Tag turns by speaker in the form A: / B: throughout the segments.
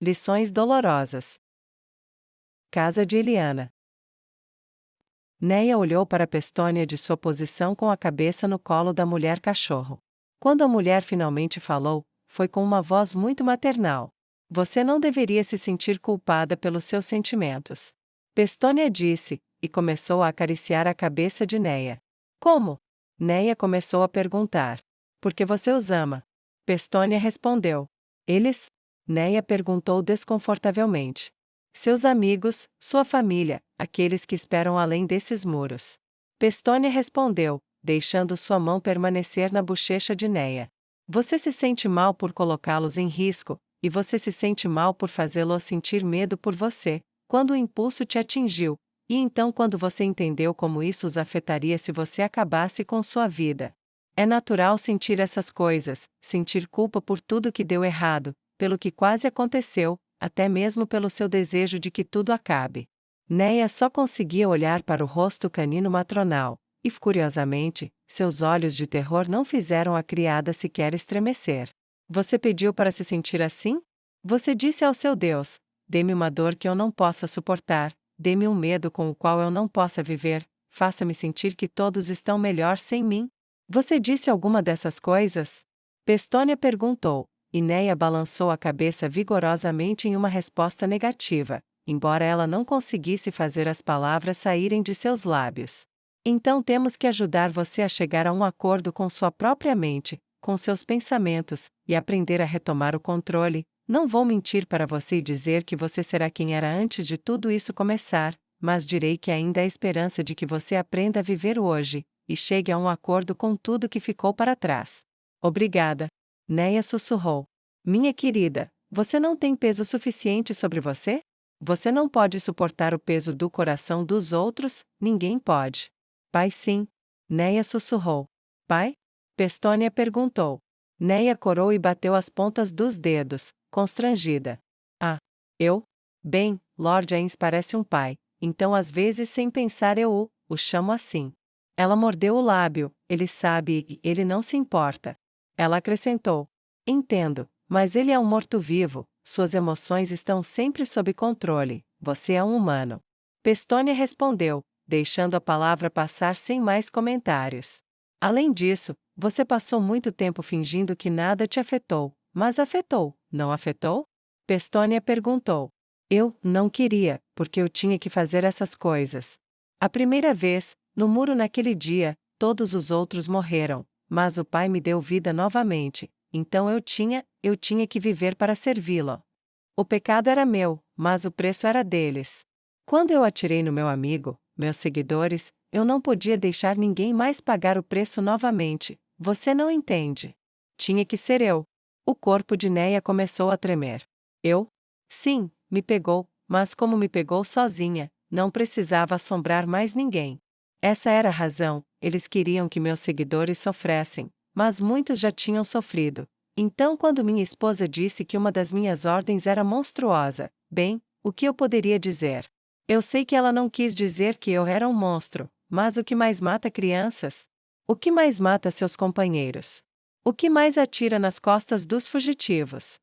A: Lições dolorosas. Casa de Eliana. Neia olhou para Pestônia de sua posição com a cabeça no colo da mulher-cachorro. Quando a mulher finalmente falou, foi com uma voz muito maternal. Você não deveria se sentir culpada pelos seus sentimentos. Pestônia disse, e começou a acariciar a cabeça de Neia. Como? Neia começou a perguntar. Porque você os ama. Pestônia respondeu. Eles? Neia perguntou desconfortavelmente. Seus amigos, sua família, aqueles que esperam além desses muros. Pestônia respondeu, deixando sua mão permanecer na bochecha de Neia. Você se sente mal por colocá-los em risco, e você se sente mal por fazê-lo sentir medo por você, quando o impulso te atingiu, e então quando você entendeu como isso os afetaria se você acabasse com sua vida. É natural sentir essas coisas, sentir culpa por tudo que deu errado, pelo que quase aconteceu, até mesmo pelo seu desejo de que tudo acabe. Neia só conseguia olhar para o rosto canino matronal, e, curiosamente, seus olhos de terror não fizeram a criada sequer estremecer. Você pediu para se sentir assim? Você disse ao seu Deus: dê-me uma dor que eu não possa suportar, dê-me um medo com o qual eu não possa viver, faça-me sentir que todos estão melhor sem mim? Você disse alguma dessas coisas? Pestônia perguntou, e Neia balançou a cabeça vigorosamente em uma resposta negativa, embora ela não conseguisse fazer as palavras saírem de seus lábios. Então temos que ajudar você a chegar a um acordo com sua própria mente, com seus pensamentos, e aprender a retomar o controle. Não vou mentir para você e dizer que você será quem era antes de tudo isso começar, mas direi que ainda há esperança de que você aprenda a viver o hoje, e chegue a um acordo com tudo que ficou para trás. Obrigada. Neia sussurrou. Minha querida, você não tem peso suficiente sobre você? Você não pode suportar o peso do coração dos outros, ninguém pode. Pai sim. Neia sussurrou. Pai? Pestônia perguntou. Neia corou e bateu as pontas dos dedos, constrangida. Ah, eu? Bem, Lord Ains parece um pai, então às vezes sem pensar eu o chamo assim. Ela mordeu o lábio, ele sabe e ele não se importa. Ela acrescentou. Entendo, mas ele é um morto-vivo, suas emoções estão sempre sob controle, você é um humano. Pestônia respondeu, deixando a palavra passar sem mais comentários. Além disso, você passou muito tempo fingindo que nada te afetou, mas afetou, não afetou? Pestônia perguntou. Eu não queria, porque eu tinha que fazer essas coisas. A primeira vez, no muro naquele dia, todos os outros morreram, mas o Pai me deu vida novamente, então eu tinha que viver para servi-lo. O pecado era meu, mas o preço era deles. Quando eu atirei no meu amigo, meus seguidores, eu não podia deixar ninguém mais pagar o preço novamente, você não entende. Tinha que ser eu. O corpo de Neia começou a tremer. Eu? Sim, me pegou, mas como me pegou sozinha, não precisava assombrar mais ninguém. Essa era a razão, eles queriam que meus seguidores sofressem, mas muitos já tinham sofrido. Então, quando minha esposa disse que uma das minhas ordens era monstruosa, bem, o que eu poderia dizer? Eu sei que ela não quis dizer que eu era um monstro, mas o que mais mata crianças? O que mais mata seus companheiros? O que mais atira nas costas dos fugitivos?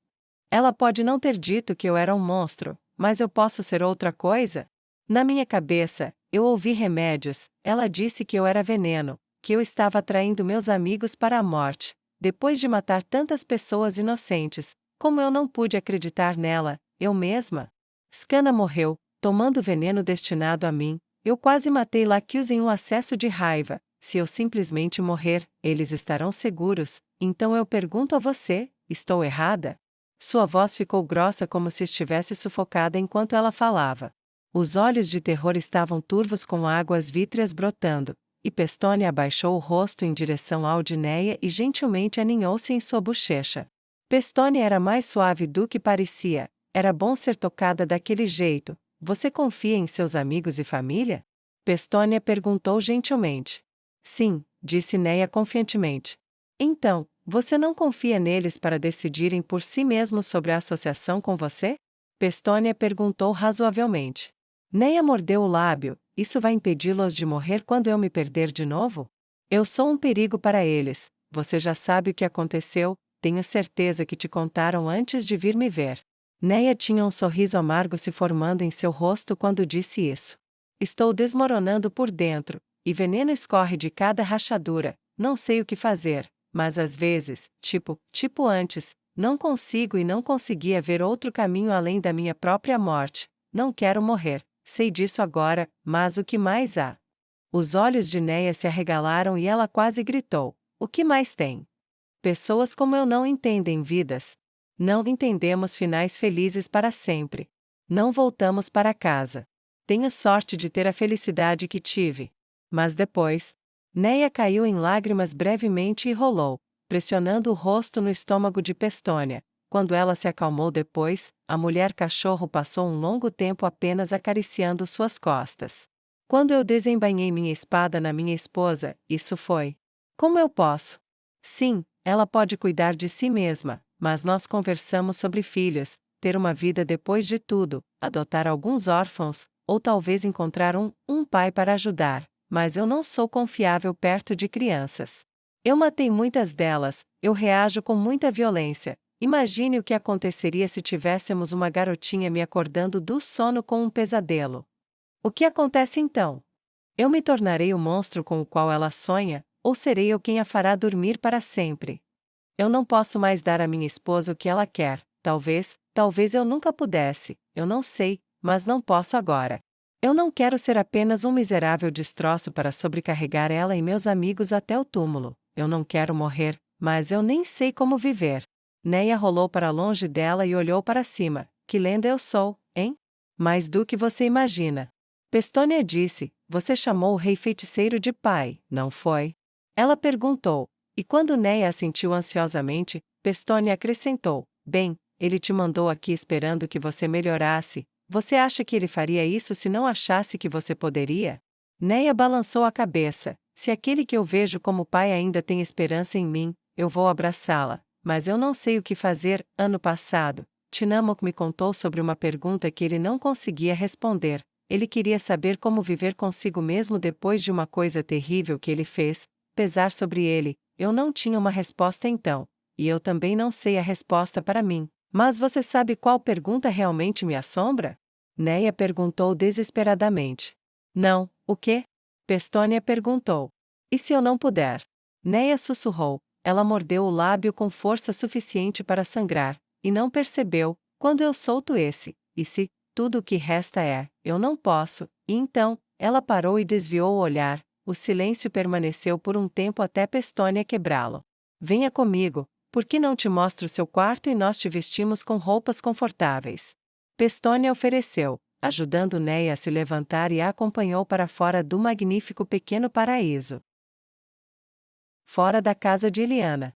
A: Ela pode não ter dito que eu era um monstro, mas eu posso ser outra coisa? Na minha cabeça, eu ouvi remédios, ela disse que eu era veneno, que eu estava atraindo meus amigos para a morte, depois de matar tantas pessoas inocentes, como eu não pude acreditar nela, eu mesma? Skana morreu, tomando veneno destinado a mim, eu quase matei Laquios em um acesso de raiva, se eu simplesmente morrer, eles estarão seguros, então eu pergunto a você, estou errada? Sua voz ficou grossa como se estivesse sufocada enquanto ela falava. Os olhos de terror estavam turvos com águas vítreas brotando, e Pestônia abaixou o rosto em direção ao de Neia e gentilmente aninhou-se em sua bochecha. Pestônia era mais suave do que parecia, era bom ser tocada daquele jeito. Você confia em seus amigos e família? Pestônia perguntou gentilmente. Sim, disse Neia confiantemente. Então, você não confia neles para decidirem por si mesmos sobre a associação com você? Pestônia perguntou razoavelmente. Neia mordeu o lábio, isso vai impedi-los de morrer quando eu me perder de novo? Eu sou um perigo para eles, você já sabe o que aconteceu, tenho certeza que te contaram antes de vir me ver. Neia tinha um sorriso amargo se formando em seu rosto quando disse isso. Estou desmoronando por dentro, e veneno escorre de cada rachadura, não sei o que fazer, mas às vezes, tipo antes, não consigo e não conseguia ver outro caminho além da minha própria morte. Não quero morrer, sei disso agora, mas o que mais há? Os olhos de Neia se arregalaram e ela quase gritou: o que mais tem? Pessoas como eu não entendem vidas. Não entendemos finais felizes para sempre. Não voltamos para casa. Tenho sorte de ter a felicidade que tive. Mas depois, Neia caiu em lágrimas brevemente e rolou, pressionando o rosto no estômago de Pestônia. Quando ela se acalmou depois, a mulher-cachorro passou um longo tempo apenas acariciando suas costas. Quando eu desembainhei minha espada na minha esposa, isso foi. Como eu posso? Sim, ela pode cuidar de si mesma, mas nós conversamos sobre filhos, ter uma vida depois de tudo, adotar alguns órfãos, ou talvez encontrar um pai para ajudar, mas eu não sou confiável perto de crianças. Eu matei muitas delas, eu reajo com muita violência. Imagine o que aconteceria se tivéssemos uma garotinha me acordando do sono com um pesadelo. O que acontece então? Eu me tornarei o monstro com o qual ela sonha, ou serei eu quem a fará dormir para sempre? Eu não posso mais dar à minha esposa o que ela quer, talvez eu nunca pudesse, eu não sei, mas não posso agora. Eu não quero ser apenas um miserável destroço para sobrecarregar ela e meus amigos até o túmulo. Eu não quero morrer, mas eu nem sei como viver. Neia rolou para longe dela e olhou para cima. Que lenda eu sou, hein? Mais do que você imagina. Pestônia disse: você chamou o rei feiticeiro de pai, não foi? Ela perguntou. E quando Neia assentiu ansiosamente, Pestônia acrescentou: bem, ele te mandou aqui esperando que você melhorasse. Você acha que ele faria isso se não achasse que você poderia? Neia balançou a cabeça. Se aquele que eu vejo como pai ainda tem esperança em mim, eu vou abraçá-la. Mas eu não sei o que fazer. Ano passado, Tinamok me contou sobre uma pergunta que ele não conseguia responder. Ele queria saber como viver consigo mesmo depois de uma coisa terrível que ele fez, pesar sobre ele. Eu não tinha uma resposta então. E eu também não sei a resposta para mim. Mas você sabe qual pergunta realmente me assombra? Neia perguntou desesperadamente. Não, o quê? Pestônia perguntou. E se eu não puder? Neia sussurrou. Ela mordeu o lábio com força suficiente para sangrar, e não percebeu, quando eu solto esse, e se, tudo o que resta é, eu não posso, e então, ela parou e desviou o olhar, o silêncio permaneceu por um tempo até Pestônia quebrá-lo. Venha comigo, por que não te mostro seu quarto e nós te vestimos com roupas confortáveis? Pestônia ofereceu, ajudando Neia a se levantar e a acompanhou para fora do magnífico pequeno paraíso. Fora da casa de Eliana.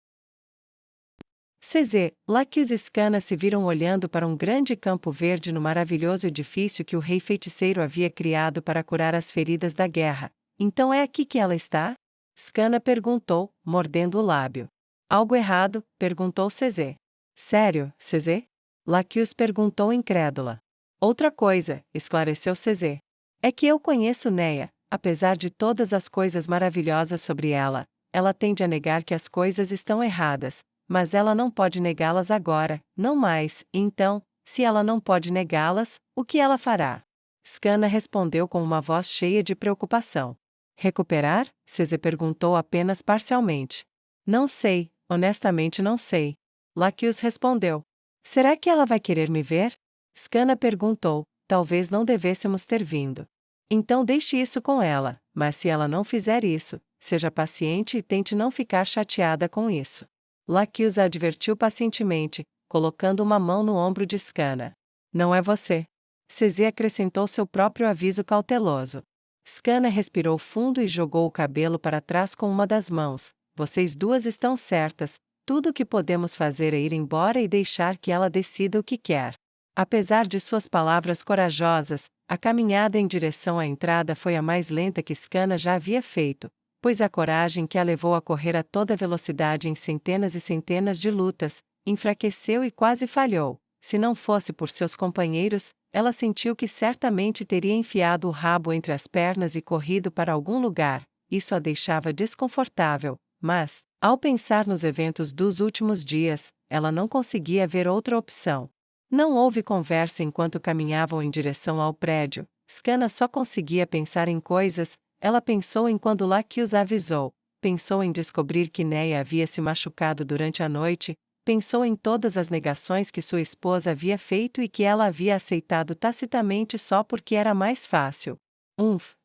A: Lacus e Scanna se viram olhando para um grande campo verde no maravilhoso edifício que o rei feiticeiro havia criado para curar as feridas da guerra. Então é aqui que ela está? Scanna perguntou, mordendo o lábio. Algo errado? Perguntou Cesê. Sério, Cesê? Lacus perguntou incrédula. Outra coisa, esclareceu Cesê. É que eu conheço Neia, apesar de todas as coisas maravilhosas sobre ela. Ela tende a negar que as coisas estão erradas, mas ela não pode negá-las agora, não mais. Então, se ela não pode negá-las, o que ela fará? Scanna respondeu com uma voz cheia de preocupação. Recuperar? Cesê perguntou apenas parcialmente. Não sei, honestamente não sei. Lacus respondeu. Será que ela vai querer me ver? Scanna perguntou. Talvez não devêssemos ter vindo. Então deixe isso com ela, mas se ela não fizer isso, seja paciente e tente não ficar chateada com isso. Lacus a advertiu pacientemente, colocando uma mão no ombro de Scanna. Não é você. Cesê acrescentou seu próprio aviso cauteloso. Scanna respirou fundo e jogou o cabelo para trás com uma das mãos. Vocês duas estão certas, tudo o que podemos fazer é ir embora e deixar que ela decida o que quer. Apesar de suas palavras corajosas, a caminhada em direção à entrada foi a mais lenta que Scanna já havia feito, pois a coragem que a levou a correr a toda velocidade em centenas e centenas de lutas, enfraqueceu e quase falhou. Se não fosse por seus companheiros, ela sentiu que certamente teria enfiado o rabo entre as pernas e corrido para algum lugar. Isso a deixava desconfortável, mas, ao pensar nos eventos dos últimos dias, ela não conseguia ver outra opção. Não houve conversa enquanto caminhavam em direção ao prédio. Skana só conseguia pensar em coisas. Ela pensou em quando Lakius a avisou, pensou em descobrir que Neia havia se machucado durante a noite, pensou em todas as negações que sua esposa havia feito e que ela havia aceitado tacitamente só porque era mais fácil.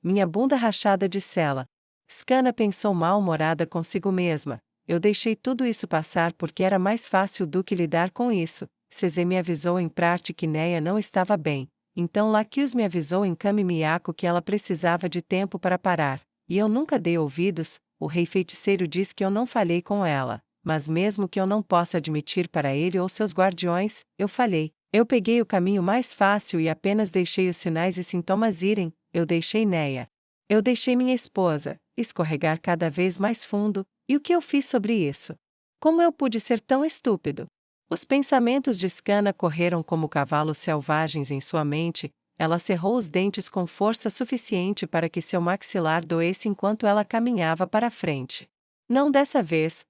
A: Minha bunda rachada de cela. Skana pensou mal-humorada consigo mesma. Eu deixei tudo isso passar porque era mais fácil do que lidar com isso. Cezê me avisou em parte que Neia não estava bem. Então Lakius me avisou em Kami Miyako que ela precisava de tempo para parar. E eu nunca dei ouvidos. O rei feiticeiro diz que eu não falei com ela. Mas mesmo que eu não possa admitir para ele ou seus guardiões, eu falei. Eu peguei o caminho mais fácil e apenas deixei os sinais e sintomas irem. Eu deixei Neia. Eu deixei minha esposa escorregar cada vez mais fundo. E o que eu fiz sobre isso? Como eu pude ser tão estúpido? Os pensamentos de Skana correram como cavalos selvagens em sua mente. Ela cerrou os dentes com força suficiente para que seu maxilar doesse enquanto ela caminhava para a frente. Não dessa vez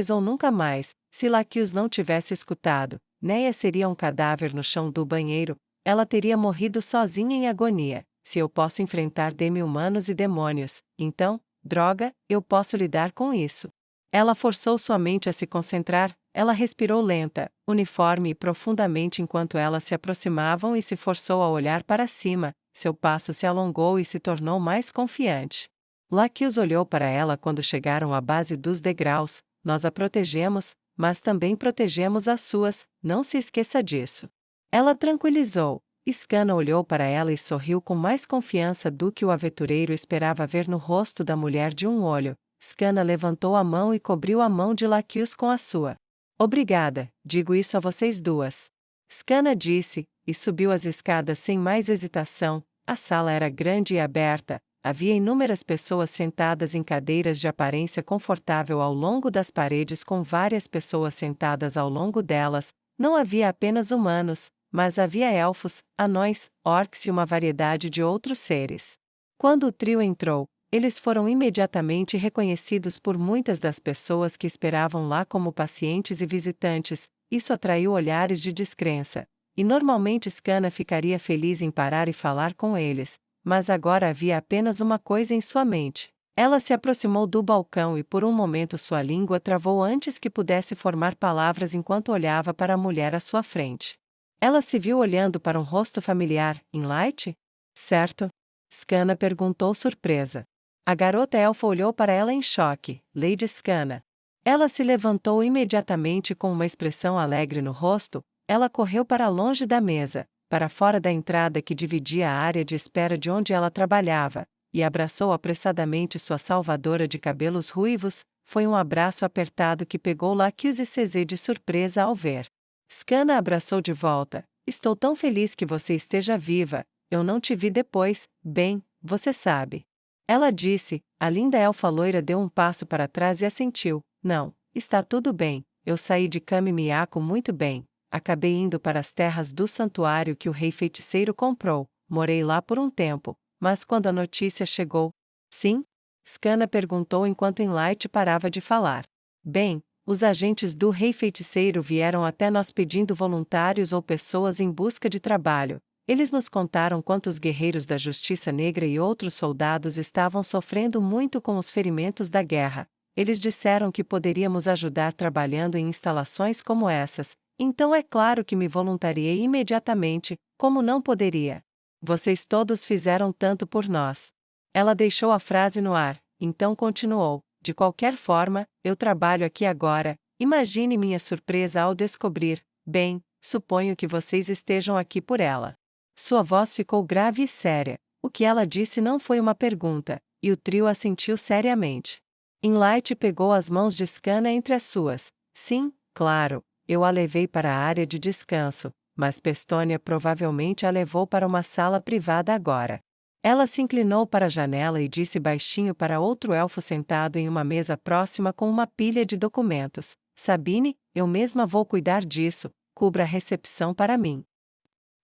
A: ou nunca mais. Se Lakius não tivesse escutado, Neia seria um cadáver no chão do banheiro. Ela teria morrido sozinha em agonia. Se eu posso enfrentar demi-humanos e demônios, então, droga, eu posso lidar com isso. Ela forçou sua mente a se concentrar. Ela respirou lenta, uniforme e profundamente enquanto elas se aproximavam e se forçou a olhar para cima. Seu passo se alongou e se tornou mais confiante. Lakius olhou para ela quando chegaram à base dos degraus. Nós a protegemos, mas também protegemos as suas, não se esqueça disso. Ela tranquilizou. Skana olhou para ela e sorriu com mais confiança do que o aventureiro esperava ver no rosto da mulher de um olho. Skana levantou a mão e cobriu a mão de Lakius com a sua. Obrigada, digo isso a vocês duas. Skana disse, e subiu as escadas sem mais hesitação. A sala era grande e aberta. Havia inúmeras pessoas sentadas em cadeiras de aparência confortável ao longo das paredes com várias pessoas sentadas ao longo delas. Não havia apenas humanos, mas havia elfos, anões, orcs e uma variedade de outros seres. Quando o trio entrou, eles foram imediatamente reconhecidos por muitas das pessoas que esperavam lá como pacientes e visitantes. Isso atraiu olhares de descrença. E normalmente Skana ficaria feliz em parar e falar com eles. Mas agora havia apenas uma coisa em sua mente. Ela se aproximou do balcão e por um momento sua língua travou antes que pudesse formar palavras enquanto olhava para a mulher à sua frente. Ela se viu olhando para um rosto familiar. Inlight? Certo? Skana perguntou surpresa. A garota elfa olhou para ela em choque. Lady Skana. Ela se levantou imediatamente com uma expressão alegre no rosto. Ela correu para longe da mesa, para fora da entrada que dividia a área de espera de onde ela trabalhava, e abraçou apressadamente sua salvadora de cabelos ruivos. Foi um abraço apertado que pegou Lakius e Cezê de surpresa ao ver. Skana abraçou de volta. Estou tão feliz que você esteja viva. Eu não te vi depois, bem, você sabe. Ela disse. A linda elfa loira deu um passo para trás e assentiu. Não, está tudo bem. Eu saí de Kami Miyako muito bem. Acabei indo para as terras do santuário que o rei feiticeiro comprou. Morei lá por um tempo, mas quando a notícia chegou... Sim? Skana perguntou enquanto Inlight parava de falar. Bem, os agentes do rei feiticeiro vieram até nós pedindo voluntários ou pessoas em busca de trabalho. Eles nos contaram quantos guerreiros da Justiça Negra e outros soldados estavam sofrendo muito com os ferimentos da guerra. Eles disseram que poderíamos ajudar trabalhando em instalações como essas. Então é claro que me voluntariei imediatamente, como não poderia. Vocês todos fizeram tanto por nós. Ela deixou a frase no ar, então continuou. De qualquer forma, eu trabalho aqui agora. Imagine minha surpresa ao descobrir. Bem, suponho que vocês estejam aqui por ela. Sua voz ficou grave e séria. O que ela disse não foi uma pergunta, e o trio assentiu seriamente. Inlight pegou as mãos de Skana entre as suas. Sim, claro. Eu a levei para a área de descanso, mas Pestônia provavelmente a levou para uma sala privada agora. Ela se inclinou para a janela e disse baixinho para outro elfo sentado em uma mesa próxima com uma pilha de documentos. Sabine, eu mesma vou cuidar disso, cubra a recepção para mim.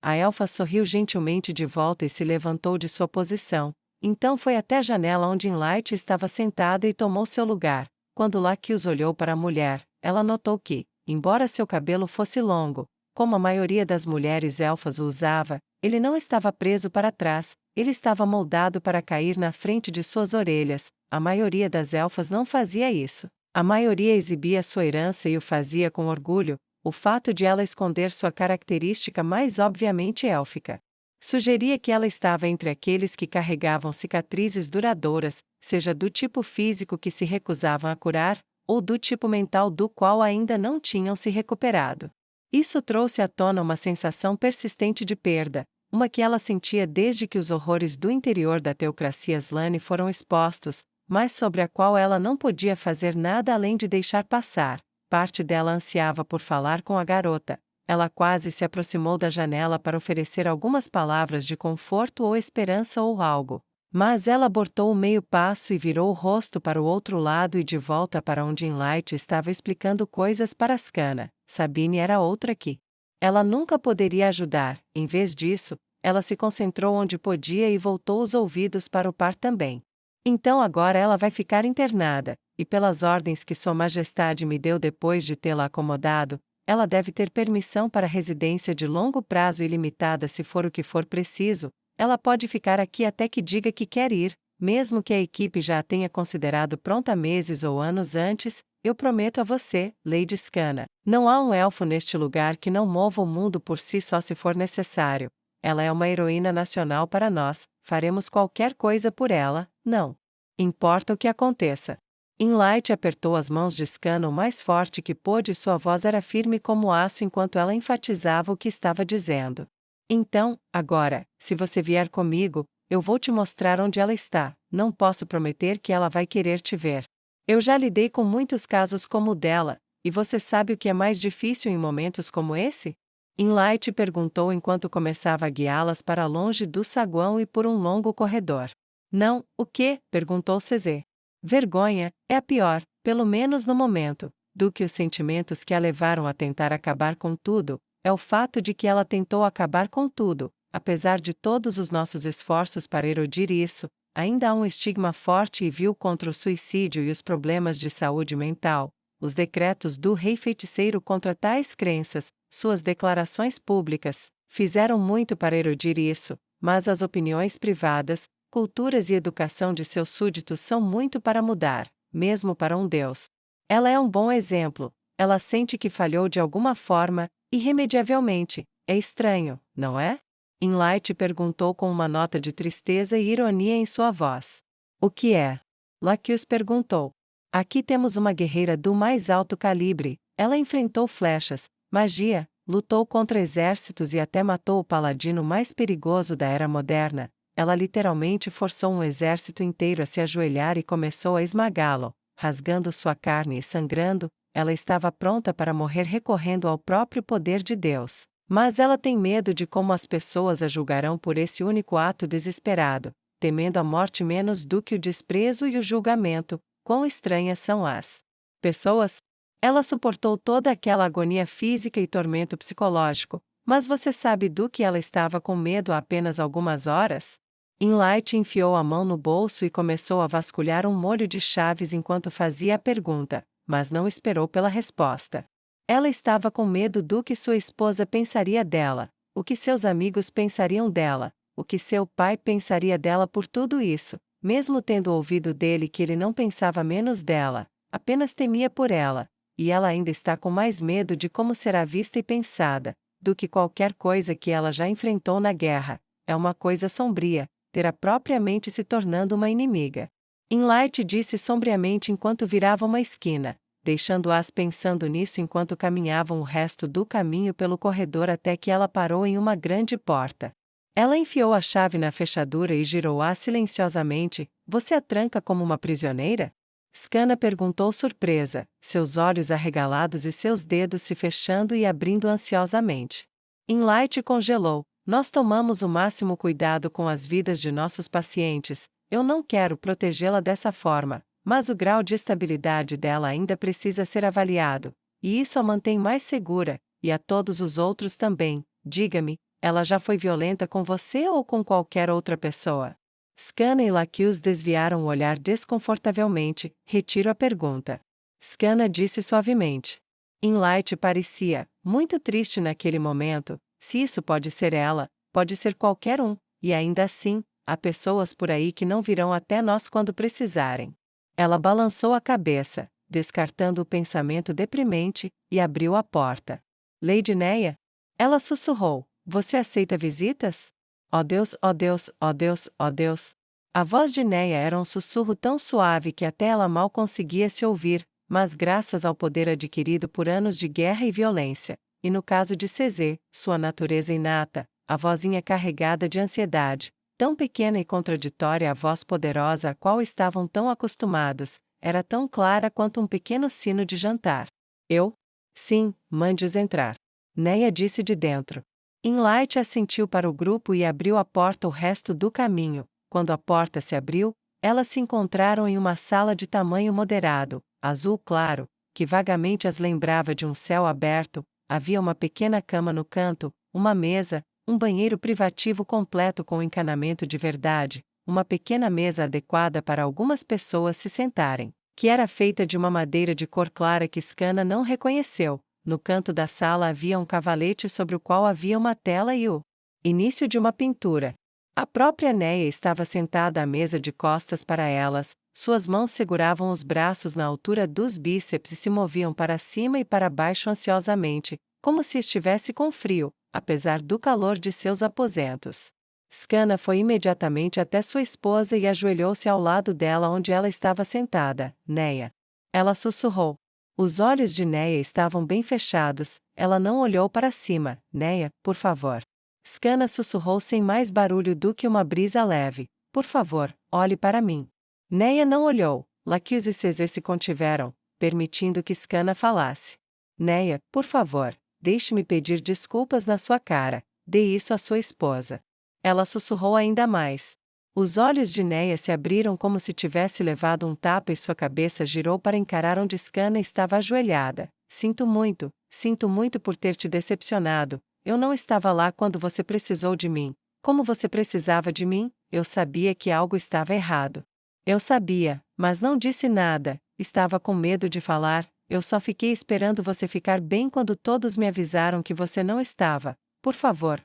A: A elfa sorriu gentilmente de volta e se levantou de sua posição. Então foi até a janela onde Inlight estava sentada e tomou seu lugar. Quando Lakius olhou para a mulher, ela notou que, embora seu cabelo fosse longo, como a maioria das mulheres elfas o usava, ele não estava preso para trás, ele estava moldado para cair na frente de suas orelhas. A maioria das elfas não fazia isso. A maioria exibia sua herança e o fazia com orgulho, o fato de ela esconder sua característica mais obviamente élfica. Sugeria que ela estava entre aqueles que carregavam cicatrizes duradouras, seja do tipo físico que se recusavam a curar, ou do tipo mental do qual ainda não tinham se recuperado. Isso trouxe à tona uma sensação persistente de perda, uma que ela sentia desde que os horrores do interior da teocracia Slane foram expostos, mas sobre a qual ela não podia fazer nada além de deixar passar. Parte dela ansiava por falar com a garota. Ela quase se aproximou da janela para oferecer algumas palavras de conforto ou esperança ou algo. Mas ela abortou o meio passo e virou o rosto para o outro lado e de volta para onde Inlight estava explicando coisas para Skana. Sabine era outra que ela nunca poderia ajudar. Em vez disso, ela se concentrou onde podia e voltou os ouvidos para o par também. Então agora ela vai ficar internada, e pelas ordens que Sua Majestade me deu depois de tê-la acomodado, ela deve ter permissão para residência de longo prazo ilimitada se for o que for preciso. Ela pode ficar aqui até que diga que quer ir, mesmo que a equipe já a tenha considerado pronta meses ou anos antes. Eu prometo a você, Lady Skana, não há um elfo neste lugar que não mova o mundo por si só se for necessário. Ela é uma heroína nacional para nós, faremos qualquer coisa por ela, não importa o que aconteça. Inlight apertou as mãos de Skana o mais forte que pôde e sua voz era firme como aço enquanto ela enfatizava o que estava dizendo. Então, agora, se você vier comigo, eu vou te mostrar onde ela está. Não posso prometer que ela vai querer te ver. Eu já lidei com muitos casos como o dela, e você sabe o que é mais difícil em momentos como esse? Inlight perguntou enquanto começava a guiá-las para longe do saguão e por um longo corredor. Não, o quê? Perguntou Cesê. Vergonha, é a pior, pelo menos no momento, do que os sentimentos que a levaram a tentar acabar com tudo, é o fato de que ela tentou acabar com tudo. Apesar de todos os nossos esforços para erudir isso, ainda há um estigma forte e vil contra o suicídio e os problemas de saúde mental. Os decretos do rei feiticeiro contra tais crenças, suas declarações públicas, fizeram muito para erudir isso, mas as opiniões privadas, culturas e educação de seus súditos são muito para mudar, mesmo para um deus. Ela é um bom exemplo. Ela sente que falhou de alguma forma, irremediavelmente. É estranho, não é? Inlight perguntou com uma nota de tristeza e ironia em sua voz. O que é? Lacus perguntou. Aqui temos uma guerreira do mais alto calibre. Ela enfrentou flechas, magia, lutou contra exércitos e até matou o paladino mais perigoso da era moderna. Ela literalmente forçou um exército inteiro a se ajoelhar e começou a esmagá-lo, rasgando sua carne e sangrando. Ela estava pronta para morrer recorrendo ao próprio poder de Deus. Mas ela tem medo de como as pessoas a julgarão por esse único ato desesperado, temendo a morte menos do que o desprezo e o julgamento. Quão estranhas são as pessoas? Ela suportou toda aquela agonia física e tormento psicológico, mas você sabe do que ela estava com medo há apenas algumas horas? Inlight enfiou a mão no bolso e começou a vasculhar um molho de chaves enquanto fazia a pergunta, mas não esperou pela resposta. Ela estava com medo do que sua esposa pensaria dela, o que seus amigos pensariam dela, o que seu pai pensaria dela por tudo isso, mesmo tendo ouvido dele que ele não pensava menos dela, apenas temia por ela, e ela ainda está com mais medo de como será vista e pensada, do que qualquer coisa que ela já enfrentou na guerra. É uma coisa sombria, terá propriamente se tornando uma inimiga. Inlight disse sombriamente enquanto virava uma esquina, deixando-as pensando nisso enquanto caminhavam o resto do caminho pelo corredor até que ela parou em uma grande porta. Ela enfiou a chave na fechadura e girou-a silenciosamente. Você a tranca como uma prisioneira? Skana perguntou surpresa, seus olhos arregalados e seus dedos se fechando e abrindo ansiosamente. Inlight congelou. Nós tomamos o máximo cuidado com as vidas de nossos pacientes. Eu não quero protegê-la dessa forma, mas o grau de estabilidade dela ainda precisa ser avaliado, e isso a mantém mais segura, e a todos os outros também. Diga-me, ela já foi violenta com você ou com qualquer outra pessoa? Skana e Lacus desviaram o olhar desconfortavelmente. Retiro a pergunta. Skana disse suavemente. Inlight parecia muito triste naquele momento. Se isso pode ser ela, pode ser qualquer um, e ainda assim, há pessoas por aí que não virão até nós quando precisarem. Ela balançou a cabeça, descartando o pensamento deprimente, e abriu a porta. Lady Neia? Ela sussurrou. Você aceita visitas? Ó Deus, ó Deus, ó Deus, ó Deus. A voz de Neia era um sussurro tão suave que até ela mal conseguia se ouvir, mas graças ao poder adquirido por anos de guerra e violência, e no caso de César, sua natureza inata, a vozinha carregada de ansiedade, tão pequena e contraditória à voz poderosa a qual estavam tão acostumados, era tão clara quanto um pequeno sino de jantar. Eu? Sim, mande-os entrar. Neia disse de dentro. Inlight assentiu para o grupo e abriu a porta o resto do caminho. Quando a porta se abriu, elas se encontraram em uma sala de tamanho moderado, azul claro, que vagamente as lembrava de um céu aberto. Havia uma pequena cama no canto, uma mesa, um banheiro privativo completo com encanamento de verdade, uma pequena mesa adequada para algumas pessoas se sentarem, que era feita de uma madeira de cor clara que Scanna não reconheceu. No canto da sala havia um cavalete sobre o qual havia uma tela e o início de uma pintura. A própria Neia estava sentada à mesa de costas para elas, suas mãos seguravam os braços na altura dos bíceps e se moviam para cima e para baixo ansiosamente, como se estivesse com frio, apesar do calor de seus aposentos. Scanna foi imediatamente até sua esposa e ajoelhou-se ao lado dela onde ela estava sentada. Neia. Ela sussurrou. Os olhos de Neia estavam bem fechados, ela não olhou para cima. Neia, por favor. Scanna sussurrou sem mais barulho do que uma brisa leve. Por favor, olhe para mim. Neia não olhou. Laquios e César se contiveram, permitindo que Scanna falasse. Neia, por favor, deixe-me pedir desculpas na sua cara, dê isso à sua esposa. Ela sussurrou ainda mais. Os olhos de Neia se abriram como se tivesse levado um tapa e sua cabeça girou para encarar onde Scanna estava ajoelhada. Sinto muito por ter te decepcionado. Eu não estava lá quando você precisou de mim. Como você precisava de mim, eu sabia que algo estava errado. Eu sabia, mas não disse nada, estava com medo de falar, eu só fiquei esperando você ficar bem quando todos me avisaram que você não estava. Por favor,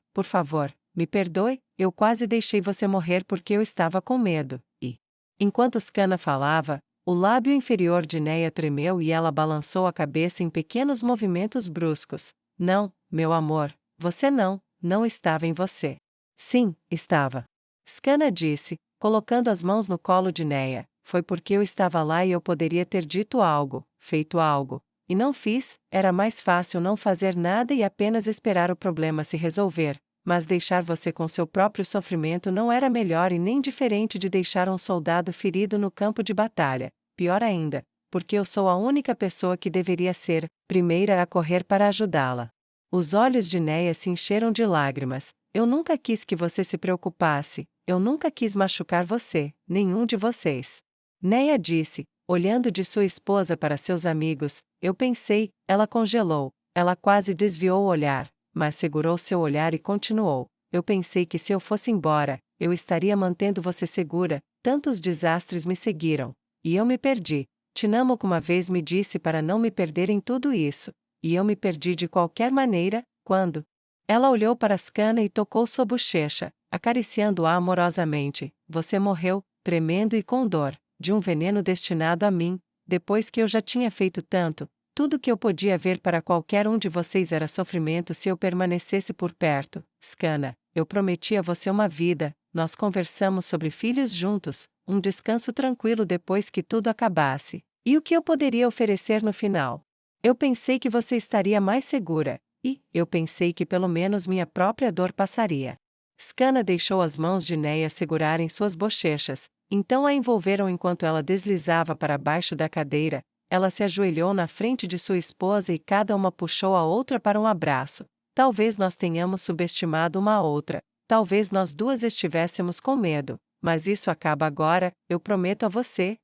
A: me perdoe, eu quase deixei você morrer porque eu estava com medo, e... Enquanto Scanna falava, o lábio inferior de Neia tremeu e ela balançou a cabeça em pequenos movimentos bruscos. Não, meu amor, você não estava em você. Sim, estava. Scanna disse, colocando as mãos no colo de Neia, foi porque eu estava lá e eu poderia ter dito algo, feito algo, e não fiz, era mais fácil não fazer nada e apenas esperar o problema se resolver. Mas deixar você com seu próprio sofrimento não era melhor e nem diferente de deixar um soldado ferido no campo de batalha. Pior ainda, porque eu sou a única pessoa que deveria ser primeira a correr para ajudá-la. Os olhos de Neia se encheram de lágrimas. Eu nunca quis que você se preocupasse, eu nunca quis machucar você, nenhum de vocês. Neia disse, olhando de sua esposa para seus amigos, eu pensei, ela congelou, ela quase desviou o olhar. Mas segurou seu olhar e continuou. Eu pensei que se eu fosse embora, eu estaria mantendo você segura, tantos desastres me seguiram. E eu me perdi. Tinamok uma vez me disse para não me perder em tudo isso. E eu me perdi de qualquer maneira, quando... Ela olhou para Scanna e tocou sua bochecha, acariciando-a amorosamente. Você morreu, tremendo e com dor, de um veneno destinado a mim, depois que eu já tinha feito tanto. Tudo que eu podia ver para qualquer um de vocês era sofrimento se eu permanecesse por perto. Scanna, eu prometi a você uma vida, nós conversamos sobre filhos juntos, um descanso tranquilo depois que tudo acabasse. E o que eu poderia oferecer no final? Eu pensei que você estaria mais segura, e eu pensei que pelo menos minha própria dor passaria. Scanna deixou as mãos de Neia segurarem suas bochechas, então a envolveram enquanto ela deslizava para baixo da cadeira. Ela se ajoelhou na frente de sua esposa e cada uma puxou a outra para um abraço. Talvez nós tenhamos subestimado uma a outra, talvez nós duas estivéssemos com medo, mas isso acaba agora, eu prometo a você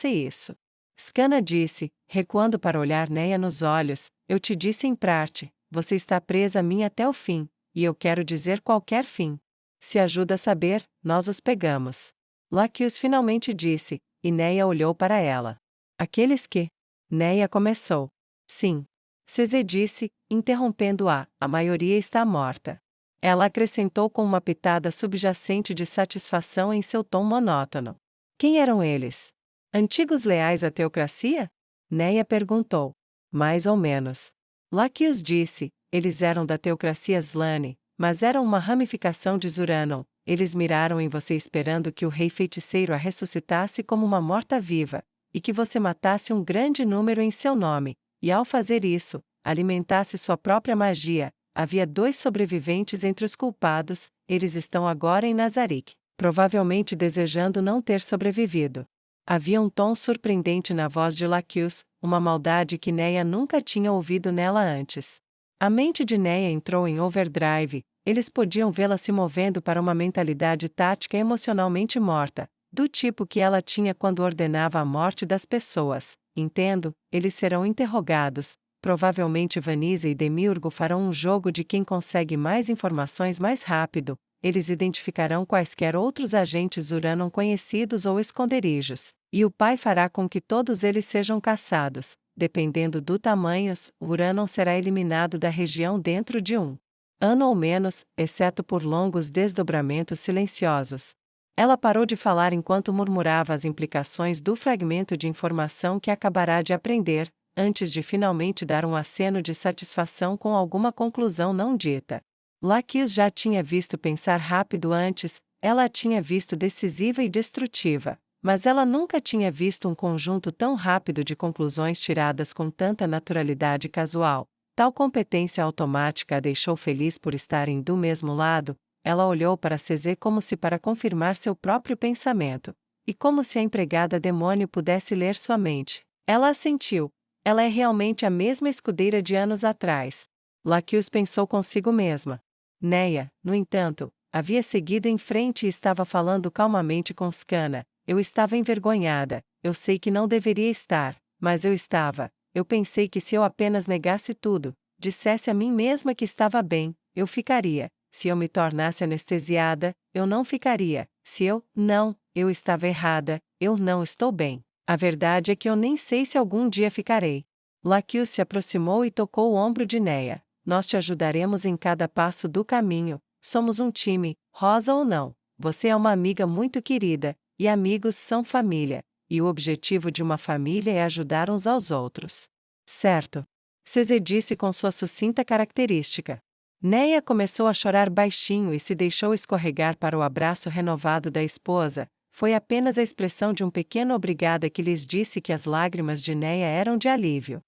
A: isso. Scanna disse, recuando para olhar Neia nos olhos, eu te disse em parte, você está presa a mim até o fim, e eu quero dizer qualquer fim. Se ajuda a saber, nós os pegamos. Laquios finalmente disse, e Neia olhou para ela. Aqueles que... Neia começou. Sim. Cesê disse, interrompendo-a, a maioria está morta. Ela acrescentou com uma pitada subjacente de satisfação em seu tom monótono. Quem eram eles? Antigos leais à teocracia? Neia perguntou. Mais ou menos. Laquios disse, eles eram da teocracia Slane, mas eram uma ramificação de Zuranon. Eles miraram em você esperando que o rei feiticeiro a ressuscitasse como uma morta-viva, e que você matasse um grande número em seu nome, e ao fazer isso, alimentasse sua própria magia. Havia 2 sobreviventes entre os culpados, eles estão agora em Nazarick, provavelmente desejando não ter sobrevivido. Havia um tom surpreendente na voz de Laquios, uma maldade que Neia nunca tinha ouvido nela antes. A mente de Neia entrou em overdrive, eles podiam vê-la se movendo para uma mentalidade tática emocionalmente morta, do tipo que ela tinha quando ordenava a morte das pessoas. Entendo, eles serão interrogados. Provavelmente Vanessa e Demiurgo farão um jogo de quem consegue mais informações mais rápido. Eles identificarão quaisquer outros agentes Uranon conhecidos ou esconderijos, e o pai fará com que todos eles sejam caçados. Dependendo do tamanho, Uranon será eliminado da região dentro de um ano ou menos, exceto por longos desdobramentos silenciosos. Ela parou de falar enquanto murmurava as implicações do fragmento de informação que acabará de aprender, antes de finalmente dar um aceno de satisfação com alguma conclusão não dita. Laquios já tinha visto pensar rápido antes, ela a tinha visto decisiva e destrutiva, mas ela nunca tinha visto um conjunto tão rápido de conclusões tiradas com tanta naturalidade casual. Tal competência automática a deixou feliz por estarem do mesmo lado. Ela olhou para Cesê como se para confirmar seu próprio pensamento, e como se a empregada demônio pudesse ler sua mente. Ela assentiu. Ela é realmente a mesma escudeira de anos atrás. Laquios pensou consigo mesma. Neia, no entanto, havia seguido em frente e estava falando calmamente com Scana. Eu estava envergonhada, eu sei que não deveria estar, mas eu estava. Eu pensei que se eu apenas negasse tudo, dissesse a mim mesma que estava bem, eu ficaria. Se eu me tornasse anestesiada, eu não ficaria. Se eu estava errada, eu não estou bem. A verdade é que eu nem sei se algum dia ficarei. Laquios se aproximou e tocou o ombro de Neia. Nós te ajudaremos em cada passo do caminho. Somos um time, rosa ou não. Você é uma amiga muito querida, e amigos são família. E o objetivo de uma família é ajudar uns aos outros. Certo. Cesê disse com sua sucinta característica. Neia começou a chorar baixinho e se deixou escorregar para o abraço renovado da esposa. Foi apenas a expressão de um pequeno obrigada que lhes disse que as lágrimas de Neia eram de alívio.